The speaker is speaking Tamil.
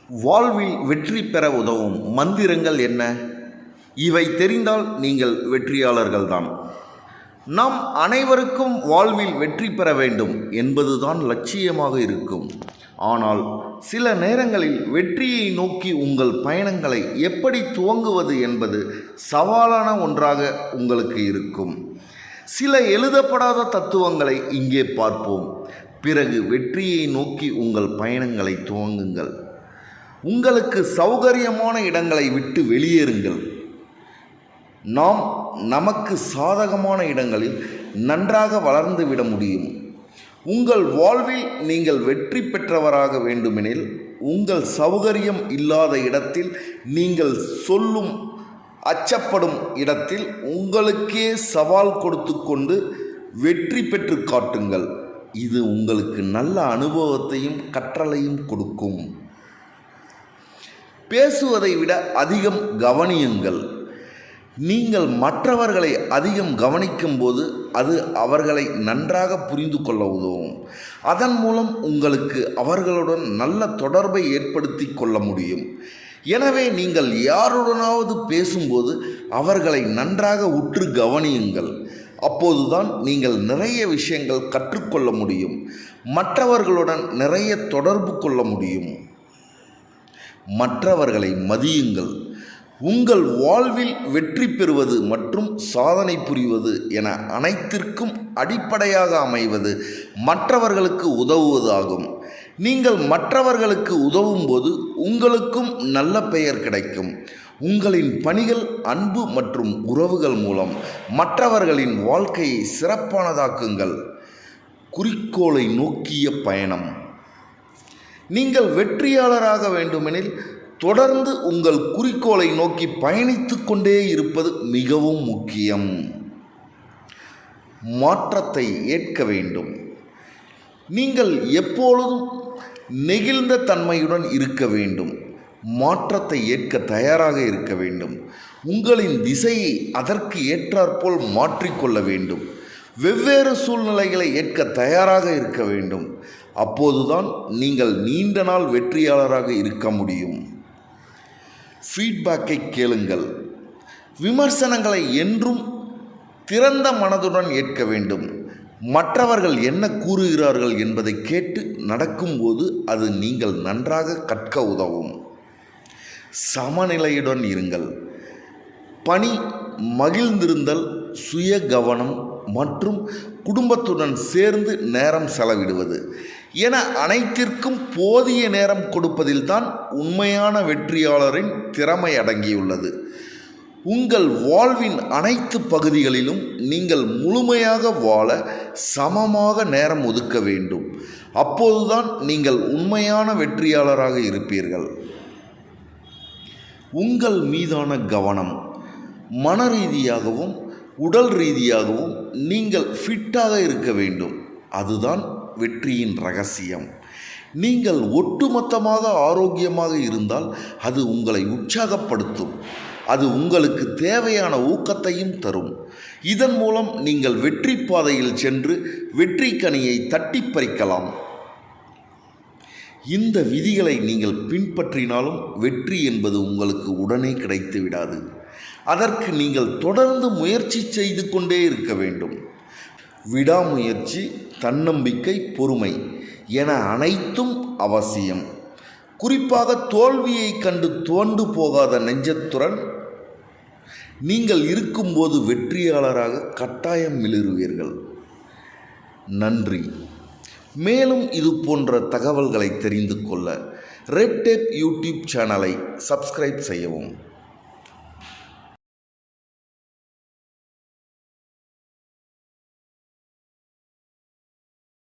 வாழ்வில் வெற்றி பெற உதவும் மந்திரங்கள் என்ன? இவை தெரிந்தால் நீங்கள் வெற்றியாளர்கள்தான். நாம் அனைவருக்கும் வாழ்வில் வெற்றி பெற வேண்டும் என்பதுதான் லட்சியமாக இருக்கும். ஆனால் சில நேரங்களில் வெற்றியை நோக்கி உங்கள் பயணங்களை எப்படி துவங்குவது என்பது சவாலான ஒன்றாக உங்களுக்கு இருக்கும். சில எழுதப்படாத தத்துவங்களை இங்கே பார்ப்போம். பிறகு வெற்றியை நோக்கி உங்கள் பயணங்களை துவங்குங்கள். உங்களுக்கு சௌகரியமான இடங்களை விட்டு வெளியேறுங்கள். நாம் நமக்கு சாதகமான இடங்களில் நன்றாக வளர்ந்து விட முடியும். உங்கள் வாழ்வில் நீங்கள் வெற்றி பெற்றவராக வேண்டுமெனில் உங்கள் சௌகரியம் இல்லாத இடத்தில், நீங்கள் சொல்லும் அச்சப்படும் இடத்தில் உங்களுக்கே சவால் கொடுத்து கொண்டு வெற்றி பெற்று காட்டுங்கள். இது உங்களுக்கு நல்ல அனுபவத்தையும் கற்றலையும் கொடுக்கும். பேசுவதை விட அதிகம் கவனியுங்கள். நீங்கள் மற்றவர்களை அதிகம் கவனிக்கும் போது அது அவர்களை நன்றாக புரிந்து கொள்ள உதவும். அதன் மூலம் உங்களுக்கு அவர்களுடன் நல்ல தொடர்பை ஏற்படுத்தி கொள்ள முடியும். எனவே நீங்கள் யாருடனாவது பேசும்போது அவர்களை நன்றாக உற்று கவனியுங்கள். அப்போதுதான் நீங்கள் நிறைய விஷயங்கள் கற்றுக்கொள்ள முடியும். மற்றவர்களுடன் நிறைய தொடர்பு கொள்ள முடியும். மற்றவர்களை மதியுங்கள். உங்கள் வாழ்வில் வெற்றி பெறுவது மற்றும் சாதனை புரிவது என அனைத்திற்கும் அடிப்படையாக அமைவது மற்றவர்களுக்கு உதவுவதாகும். நீங்கள் மற்றவர்களுக்கு உதவும் போது உங்களுக்கும் நல்ல பெயர் கிடைக்கும். உங்களின் பணிகள், அன்பு மற்றும் உறவுகள் மூலம் மற்றவர்களின் வாழ்க்கையை சிறப்பானதாக்குங்கள். குறிக்கோளை நோக்கிய பயணம். நீங்கள் வெற்றியாளராக வேண்டுமெனில் தொடர்ந்து உங்கள் குறிக்கோளை நோக்கி பயணித்து கொண்டே இருப்பது மிகவும் முக்கியம். மாற்றத்தை ஏற்க வேண்டும். நீங்கள் எப்பொழுதும் நெகிழ்ந்த தன்மையுடன் இருக்க வேண்டும். மாற்றத்தை ஏற்க தயாராக இருக்க வேண்டும். உங்களின் திசையை அதற்கு ஏற்றாற்போல் மாற்றிக்கொள்ள வேண்டும். வெவ்வேறு சூழ்நிலைகளை ஏற்க தயாராக இருக்க வேண்டும். அப்போதுதான் நீங்கள் நீண்ட நாள் வெற்றியாளராக இருக்க முடியும். ஃபீட்பேக்கை கேளுங்கள். விமர்சனங்களை என்றும் திறந்த மனதுடன் ஏற்க வேண்டும். மற்றவர்கள் என்ன கூறுகிறார்கள் என்பதை கேட்டு நடக்கும்போது அது நீங்கள் நன்றாக கற்க உதவும். சமநிலையுடன் இருங்கள். பணி, மகிழ்ந்திருந்தல், சுய கவனம் மற்றும் குடும்பத்துடன் சேர்ந்து நேரம் செலவிடுவது என அனைத்திற்கும் போதிய நேரம் கொடுப்பதில்தான் உண்மையான வெற்றியாளரின் திறமை அடங்கியுள்ளது. உங்கள் வாழ்வின் அனைத்து பகுதிகளிலும் நீங்கள் முழுமையாக வாழ சமமாக நேரம் ஒதுக்க வேண்டும். அப்போதுதான் நீங்கள் உண்மையான வெற்றியாளராக இருப்பீர்கள். உங்கள் மீதான கவனம். மன ரீதியாகவும் உடல் ரீதியாகவும் நீங்கள் ஃபிட்டாக இருக்க வேண்டும். அதுதான் வெற்றியின் ரகசியம். நீங்கள் ஒட்டுமொத்தமாக ஆரோக்கியமாக இருந்தால் அது உங்களை உற்சாகப்படுத்தும். அது உங்களுக்கு தேவையான ஊக்கத்தையும் தரும். இதன் மூலம் நீங்கள் வெற்றி பாதையில் சென்று வெற்றி கனியை தட்டி பறிக்கலாம். இந்த விதிகளை நீங்கள் பின்பற்றினாலும் வெற்றி என்பது உங்களுக்கு உடனே கிடைத்து விடாது. அதற்கு நீங்கள் தொடர்ந்து முயற்சி செய்து கொண்டே இருக்க வேண்டும். விடாமுயற்சி, தன்னம்பிக்கை, பொறுமை என அனைத்தும் அவசியம். குறிப்பாக தோல்வியை கண்டு துவண்டு போகாத நெஞ்சத்துடன் நீங்கள் இருக்கும்போது வெற்றியாளராக கட்டாயம் மிளிருவீர்கள். நன்றி. மேலும் இது போன்ற தகவல்களை தெரிந்து கொள்ள ரெட் டேப் யூடியூப் சேனலை சப்ஸ்கிரைப் செய்யவும்.